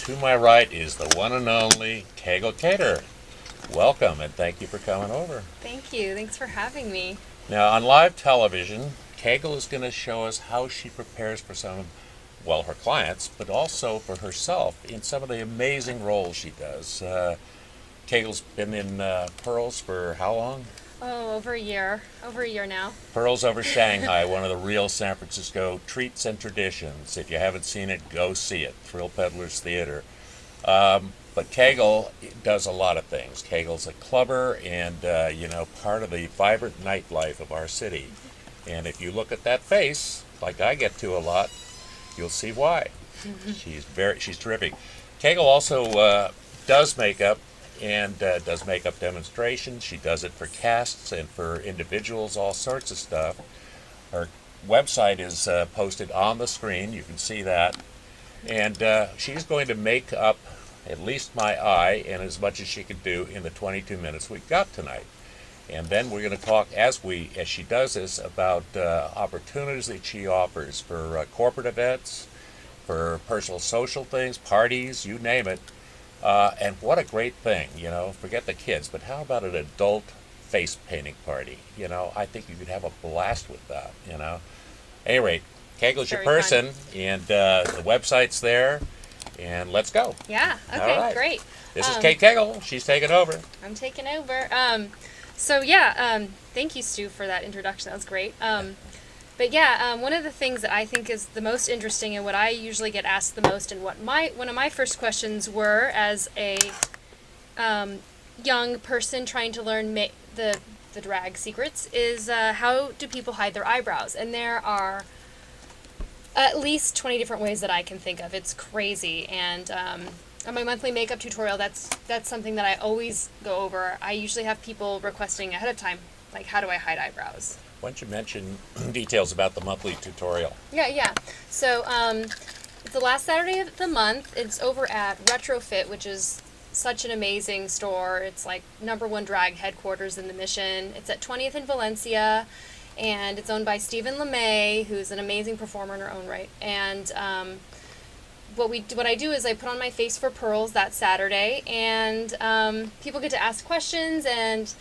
to my right is the one and only Kegel Cater. Welcome and thank you for coming over. Thank you. Thanks for having me. Now, on live television, Kegel is going to show us how she prepares for some of, well, her clients, but also for herself in some of the amazing roles she does. Kegel's been in Pearls for how long? Oh, over a year. Over a year now. Pearls Over Shanghai, one of the real San Francisco treats and traditions. If you haven't seen it, go see it. Thrill Peddlers Theater. But Kegel does a lot of things. Kegel's a clubber and, part of the vibrant nightlife of our city. And if you look at that face, like I get to a lot, you'll see why. She's terrific. Kegel also does makeup and does makeup demonstrations. She does it for casts and for individuals, all sorts of stuff. Her website is posted on the screen. You can see that. And she's going to make up at least my eye and as much as she could do in the 22 minutes we've got tonight. And then we're going to talk, as she does this, about opportunities that she offers for corporate events, for personal social things, parties, you name it. And what a great thing, forget the kids, but how about an adult face painting party? I think you could have a blast with that, At any rate, Kegel's your person, and the website's there, and let's go. Yeah, okay, right. Great. This is Kate Kegel. She's taking over. I'm taking over. Thank you, Stu, for that introduction. That was great. One of the things that I think is the most interesting and what I usually get asked the most and what one of my first questions were as a young person trying to learn the drag secrets is how do people hide their eyebrows? And there are at least 20 different ways that I can think of. It's crazy. And on my monthly makeup tutorial, that's something that I always go over. I usually have people requesting ahead of time, like, how do I hide eyebrows? Why don't you mention details about the monthly tutorial? Yeah. So, it's the last Saturday of the month. It's over at Retrofit, which is such an amazing store. It's like #1 drag headquarters in the Mission. It's at 20th and Valencia, and it's owned by Stephen LeMay, who's an amazing performer in her own right. And what I do is I put on my face for pearls that Saturday, and people get to ask questions, and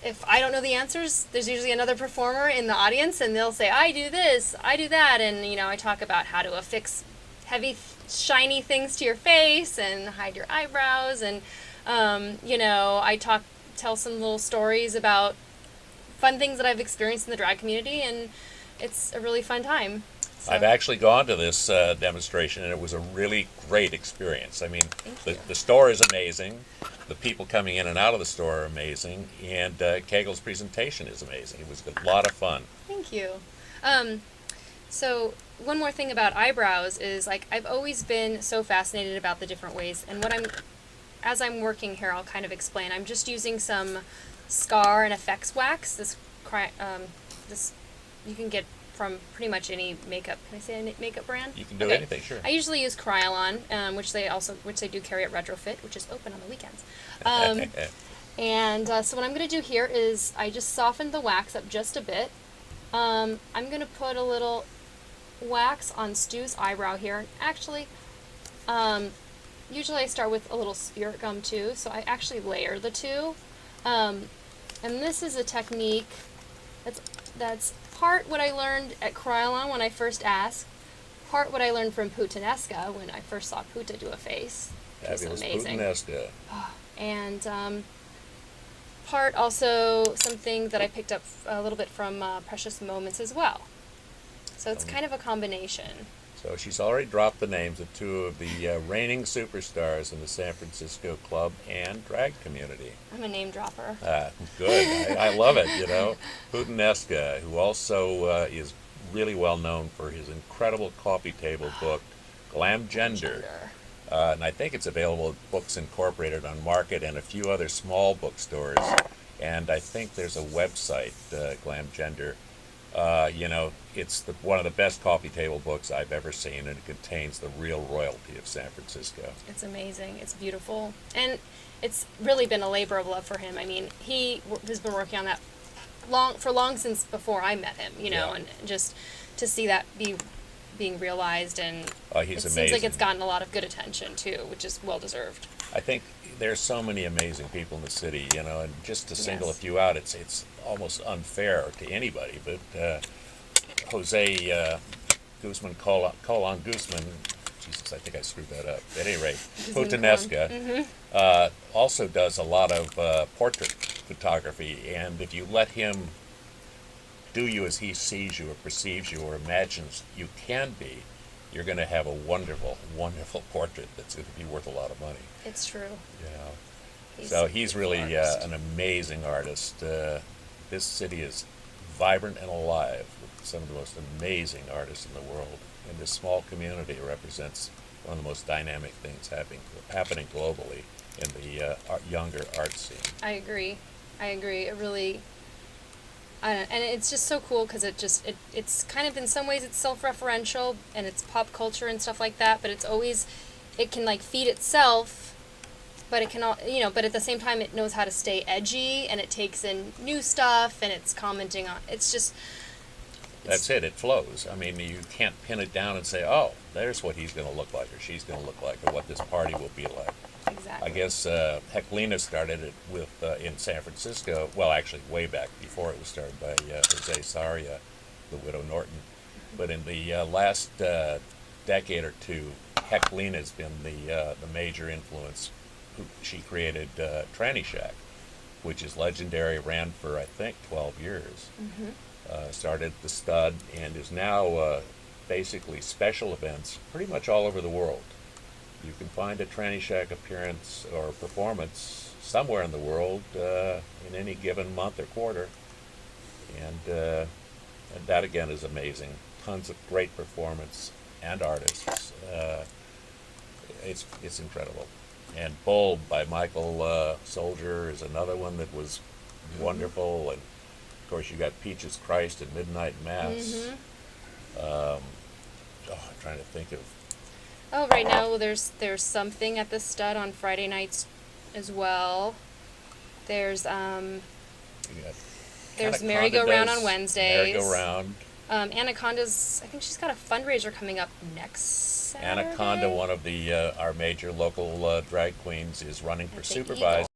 if I don't know the answers, there's usually another performer in the audience, and they'll say, I do this, I do that, and, I talk about how to affix heavy, shiny things to your face and hide your eyebrows, and, I tell some little stories about fun things that I've experienced in the drag community, and it's a really fun time. So. I've actually gone to this demonstration, and it was a really great experience. I mean, the store is amazing. The people coming in and out of the store are amazing, and Kegel's presentation is amazing. It was a lot of fun. Thank you. So one more thing about eyebrows is, like, I've always been so fascinated about the different ways, and as I'm working here, I'll kind of explain. I'm just using some Scar and Effects wax. This you can get from pretty much any makeup. Can I say a makeup brand? You can do anything, sure. I usually use Krylon, which they do carry at Retrofit, which is open on the weekends. So what I'm going to do here is I just softened the wax up just a bit. I'm going to put a little wax on Stu's eyebrow here. Actually, usually I start with a little spirit gum too, so I actually layer the two. And this is a technique that's part what I learned at Krylon when I first asked, part what I learned from Putanesca when I first saw Puta do a face. It was amazing. Putanesca. And part also something that I picked up a little bit from Precious Moments as well. So it's kind of a combination. So she's already dropped the names of two of the reigning superstars in the San Francisco club and drag community. I'm a name dropper. Good. I love it, Putanesca, who also is really well known for his incredible coffee table book, Glam Gender. And I think it's available at Books Incorporated on Market and a few other small bookstores. And I think there's a website, Glam Gender. It's one of the best coffee table books I've ever seen, and it contains the real royalty of San Francisco. It's amazing. It's beautiful. And it's really been a labor of love for him. I mean, he has been working on that long since before I met him, and just to see that be being realized, and He's it amazing. seems like it's gotten a lot of good attention too, which is well deserved. I think there's so many amazing people in the city, and just to single a Yes. few out, it's almost unfair to anybody. But Jose Guzman, Colon Guzman, Jesus, I think I screwed that up. At any rate, Guzman Putanesca also does a lot of portrait photography, and if you let him do you as he sees you or perceives you or imagines you can be, you're going to have a wonderful, wonderful portrait that's going to be worth a lot of money. It's true. So he's really artist. an amazing artist. This city is vibrant and alive with some of the most amazing artists in the world. And this small community represents one of the most dynamic things happening globally in the younger art scene. I agree. It really, and it's just so cool because it's kind of in some ways it's self-referential and it's pop culture and stuff like that, but it can like feed itself, but it can but at the same time it knows how to stay edgy and it takes in new stuff and it's commenting on, That's it. It flows. I mean, you can't pin it down and say, "Oh, there's what he's going to look like, or she's going to look like, or what this party will be like." exactly. I guess Heclina started it with in San Francisco. Well, actually, way back before it was started by Jose Sarria, the widow Norton. But in the last decade or two, Heclina has been the major influence. She created Tranny Shack, which is legendary. Ran for I think 12 years. Started the Stud and is now basically special events pretty much all over the world. You can find a Tranny Shack appearance or performance somewhere in the world in any given month or quarter, and that again is amazing. Tons of great performance and artists. It's incredible. And Bulb by Michael Soldier is another one that was wonderful. And of course, you got Peaches Christ and Midnight Mass. I'm trying to think of. Oh, right now there's something at the Stud on Friday nights as well. There's You got There's Anaconda merry-go-round does on Wednesdays. Merry-go-round. Anaconda's, I think she's got a fundraiser coming up next Saturday. Anaconda, one of the our major local drag queens, is running for I think supervisor.